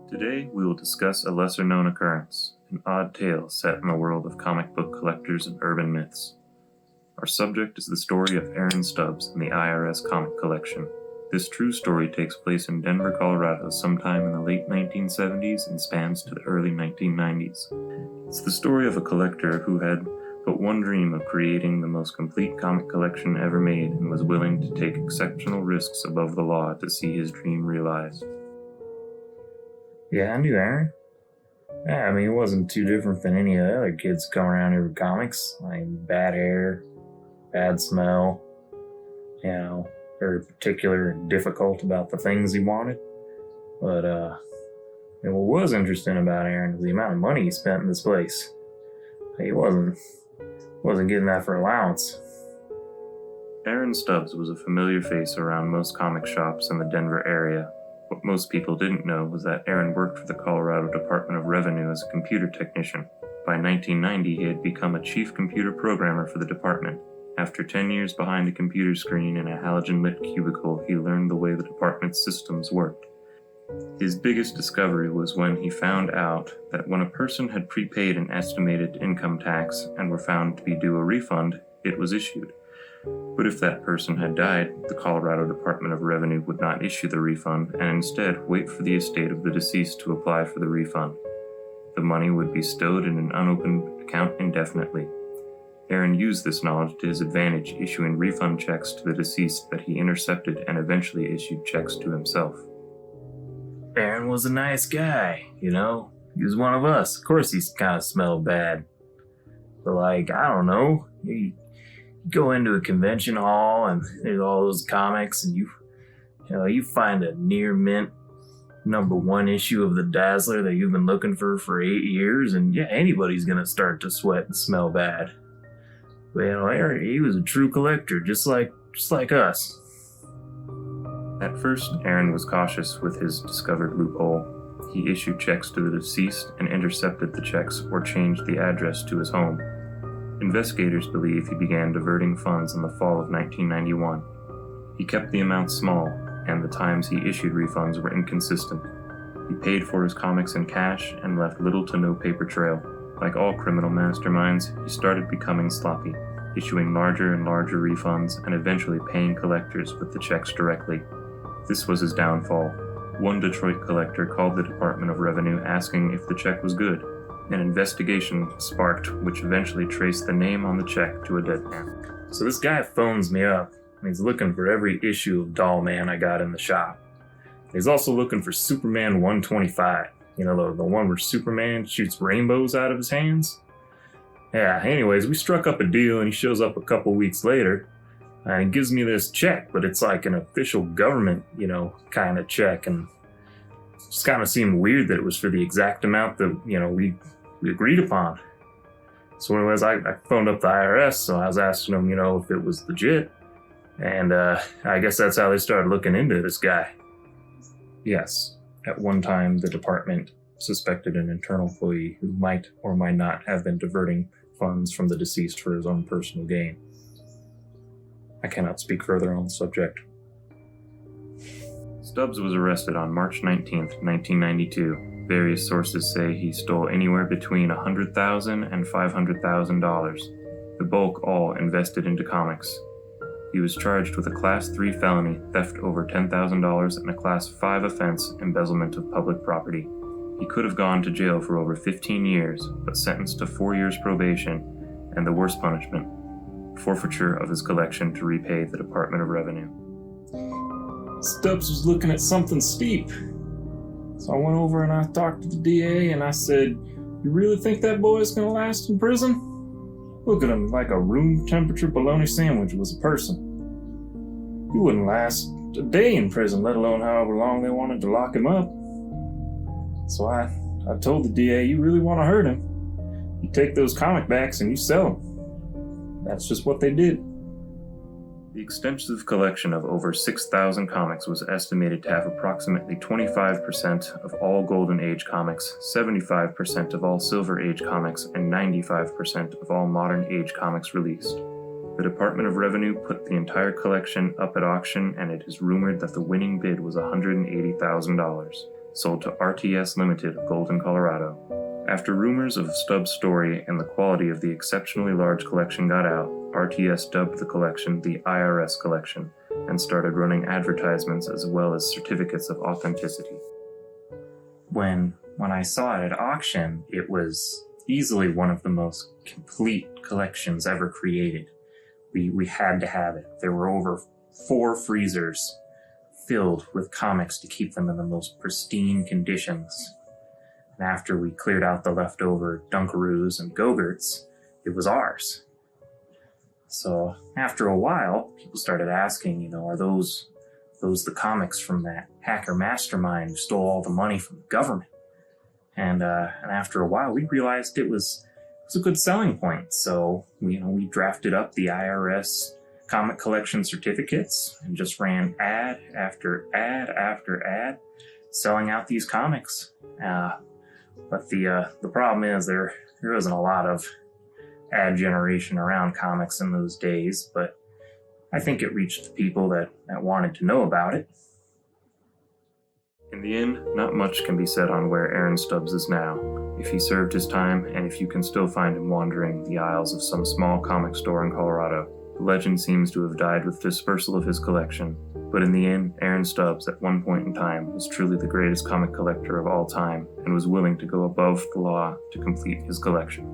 Today, we will discuss a lesser-known occurrence, an odd tale set in the world of comic book collectors and urban myths. Our subject is the story of Arron Stubbs and the IRS comic collection. This true story takes place in Denver, Colorado sometime in the late 1970s and spans to the early 1990s. It's the story of a collector who had but one dream of creating the most complete comic collection ever made and was willing to take exceptional risks above the law to see his dream realized. Yeah, I knew Arron. Yeah, I mean, it wasn't too different than any of the other kids coming around here with comics. Bad hair, bad smell, very particular and difficult about the things he wanted. But, what was interesting about Arron was the amount of money he spent in this place. He wasn't getting that for allowance. Arron Stubbs was a familiar face around most comic shops in the Denver area. What most people didn't know was that Arron worked for the Colorado Department of Revenue as a computer technician. By 1990, he had become a chief computer programmer for the department. After 10 years behind a computer screen in a halogen-lit cubicle, he learned the way the department's systems worked. His biggest discovery was when he found out that when a person had prepaid an estimated income tax and were found to be due a refund, it was issued. But if that person had died, the Colorado Department of Revenue would not issue the refund and instead wait for the estate of the deceased to apply for the refund. The money would be stowed in an unopened account indefinitely. Arron used this knowledge to his advantage, issuing refund checks to the deceased that he intercepted and eventually issued checks to himself. Arron was a nice guy, He was one of us. Of course he kind of smelled bad. But I don't know. You go into a convention hall and there's all those comics and you find a near mint #1 issue of the Dazzler that you've been looking for 8 years, and anybody's gonna start to sweat and smell bad. But Arron, he was a true collector, just like us. At first, Arron was cautious with his discovered loophole. He issued checks to the deceased and intercepted the checks or changed the address to his home. Investigators believe he began diverting funds in the fall of 1991. He kept the amounts small, and the times he issued refunds were inconsistent. He paid for his comics in cash and left little to no paper trail. Like all criminal masterminds, he started becoming sloppy, issuing larger and larger refunds and eventually paying collectors with the checks directly. This was his downfall. One Detroit collector called the Department of Revenue asking if the check was good. An investigation sparked, which eventually traced the name on the check to a dead man. So this guy phones me up, and he's looking for every issue of Doll Man I got in the shop. He's also looking for Superman 125, the one where Superman shoots rainbows out of his hands. Yeah, anyways, we struck up a deal, and he shows up a couple weeks later, and he gives me this check, but it's like an official government, kind of check, and it just kind of seemed weird that it was for the exact amount that, we agreed upon. So anyways, I phoned up the IRS, so I was asking them, if it was legit, and I guess that's how they started looking into this guy. Yes, at one time, the department suspected an internal employee who might or might not have been diverting funds from the deceased for his own personal gain. I cannot speak further on the subject. Stubbs was arrested on March 19, 1992. Various sources say he stole anywhere between $100,000 and $500,000, the bulk all invested into comics. He was charged with a Class 3 felony, theft over $10,000, and a Class 5 offense, embezzlement of public property. He could have gone to jail for over 15 years, but sentenced to 4 years probation, and the worst punishment, forfeiture of his collection to repay the Department of Revenue. Stubbs was looking at something steep. So I went over and I talked to the DA and I said, "You really think that boy's gonna last in prison? Look at him, like a room temperature bologna sandwich was a person. He wouldn't last a day in prison, let alone however long they wanted to lock him up." So I told the DA, "You really want to hurt him? You take those comic backs and you sell them." That's just what they did. The extensive collection of over 6,000 comics was estimated to have approximately 25% of all Golden Age comics, 75% of all Silver Age comics, and 95% of all Modern Age comics released. The Department of Revenue put the entire collection up at auction, and it is rumored that the winning bid was $180,000. sold to RTS Limited of Golden, Colorado. After rumors of Stubbs' story and the quality of the exceptionally large collection got out, RTS dubbed the collection the IRS collection and started running advertisements as well as certificates of authenticity. When I saw it at auction, it was easily one of the most complete collections ever created. We had to have it. There were over 4 freezers filled with comics to keep them in the most pristine conditions. And after we cleared out the leftover Dunkaroos and Go-Gurts, it was ours. So after a while, people started asking, are those the comics from that hacker mastermind who stole all the money from the government? And after a while, we realized it was a good selling point. So we drafted up the IRS comic collection certificates and just ran ad after ad after ad, selling out these comics. But the problem is there isn't a lot of ad generation around comics in those days, but I think it reached the people that wanted to know about it. In the end, not much can be said on where Arron Stubbs is now, if he served his time, and if you can still find him wandering the aisles of some small comic store in Colorado. The legend seems to have died with dispersal of his collection, but in the end, Arron Stubbs at one point in time was truly the greatest comic collector of all time and was willing to go above the law to complete his collection.